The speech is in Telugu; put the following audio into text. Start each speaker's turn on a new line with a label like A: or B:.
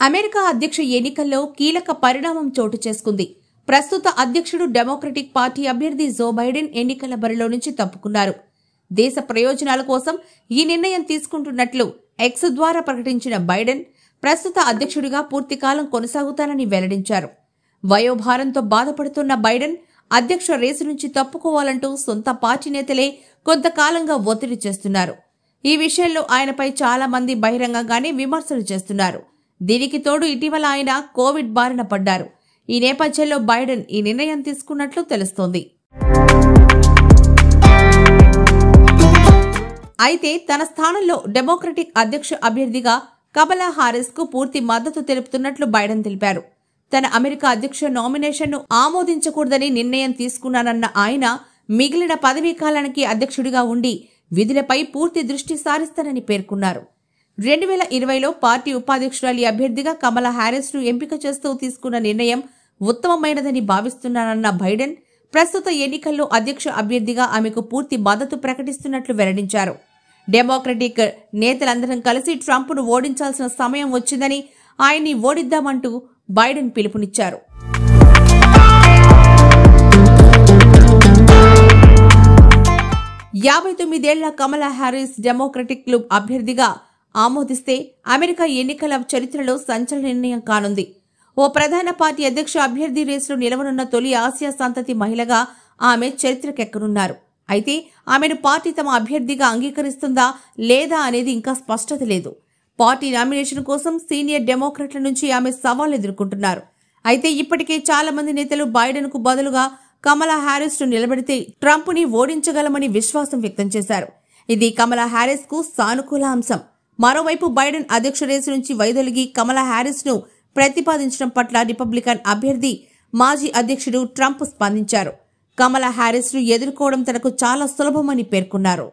A: అమెరికా అధ్యక్ష ఎన్నికల్లో కీలక పరిణామం చోటు చేసుకుంది. ప్రస్తుత అధ్యక్షుడు డెమోక్రటిక్ పార్టీ అభ్యర్థి జో బైడెన్ ఎన్నికల బరిలో నుంచి తప్పుకున్నారు. దేశ ప్రయోజనాల కోసం ఈ నిర్ణయం తీసుకుంటున్నట్లు ఎక్స్ ద్వారా ప్రకటించిన బైడెన్ ప్రస్తుత అధ్యక్షుడిగా పూర్తికాలం కొనసాగుతానని వెల్లడించారు. వయోభారంతో బాధపడుతున్న బైడెన్ అధ్యక్ష రేసు నుంచి తప్పుకోవాలంటూ సొంత పార్టీ నేతలే కొంతకాలంగా ఒత్తిడి చేస్తున్నారు. ఈ విషయంలో ఆయనపై చాలా మంది బహిరంగంగానే విమర్శలు చేస్తున్నారు. దీనికి తోడు ఇటీవల ఆయన కోవిడ్ బారిన పడ్డారు. ఈ నేపథ్యంలో బైడెన్ ఈ నిర్ణయం తీసుకున్నట్లు తెలుస్తోంది. అయితే తన స్థానంలో డెమోక్రటిక్ అధ్యక్ష అభ్యర్థిగా కమలా హారిస్ కు పూర్తి మద్దతు తెలుపుతున్నట్లు బైడెన్ తెలిపారు. తన అమెరికా అధ్యక్ష నామినేషన్ను ఆమోదించకూడదని నిర్ణయం తీసుకున్నానన్న ఆయన మిగిలిన పదవీ కాలానికి అధ్యక్షుడిగా ఉండి విధులపై పూర్తి దృష్టి సారిస్తానని పేర్కొన్నారు. 2020లో పార్టీ ఉపాధ్యక్షురాలి అభ్యర్థిగా కమలా హారిస్ ను ఎంపిక చేస్తూ తీసుకున్న నిర్ణయం ఉత్తమమైనదని భావిస్తున్నానన్న బైడెన్ ప్రస్తుత ఎన్నికల్లో అధ్యక్ష అభ్యర్థిగా ఆమెకు పూర్తి మద్దతు ప్రకటిస్తున్నట్లు వెల్లడించారు. డెమోక్రటిక్ నేతలందరం కలిసి ట్రంప్ను ఓడించాల్సిన సమయం వచ్చిందని, ఆయన్ని ఓడిద్దామంటూ బైడెన్ పిలుపునిచ్చారు. ఏళ్ల కమలా హారిస్ డెమోక్రటిక్ క్లబ్ అభ్యర్థిగా ఆమోదిస్తే అమెరికా ఎన్నికల చరిత్రలో సంచలన నిర్ణయం కానుంది. ఓ ప్రధాన పార్టీ అధ్యక్ష అభ్యర్థి రేసులో నిలవనున్న తొలి ఆసియా సంతతి మహిళగా ఆమె చరిత్రకెక్కనున్నారు. అయితే ఆమెను పార్టీ తమ అభ్యర్థిగా అంగీకరిస్తుందా లేదా అనేది ఇంకా స్పష్టత లేదు. పార్టీ నామినేషన్ కోసం సీనియర్ డెమోక్రాట్ల నుంచి ఆమె సవాల్ ఎదుర్కొంటున్నారు. అయితే ఇప్పటికే చాలా మంది నేతలు బైడెన్ కు బదులుగా కమలా హారిస్ ను నిలబెడితే ట్రంప్ ని ఓడించగలమని విశ్వాసం వ్యక్తం చేశారు. ఇది కమలా హారిస్ కు సానుకూల అంశం. మరోవైపు బైడెన్ అధ్యక్ష రేసు నుంచి వైదొలిగి కమలా హారిస్ ను ప్రతిపాదించడం పట్ల రిపబ్లికన్ అభ్యర్థి మాజీ అధ్యక్షుడు ట్రంప్ స్పందించారు. కమలా హారిస్ ను ఎదుర్కోవడం తనకు చాలా సులభమని పేర్కొన్నారు.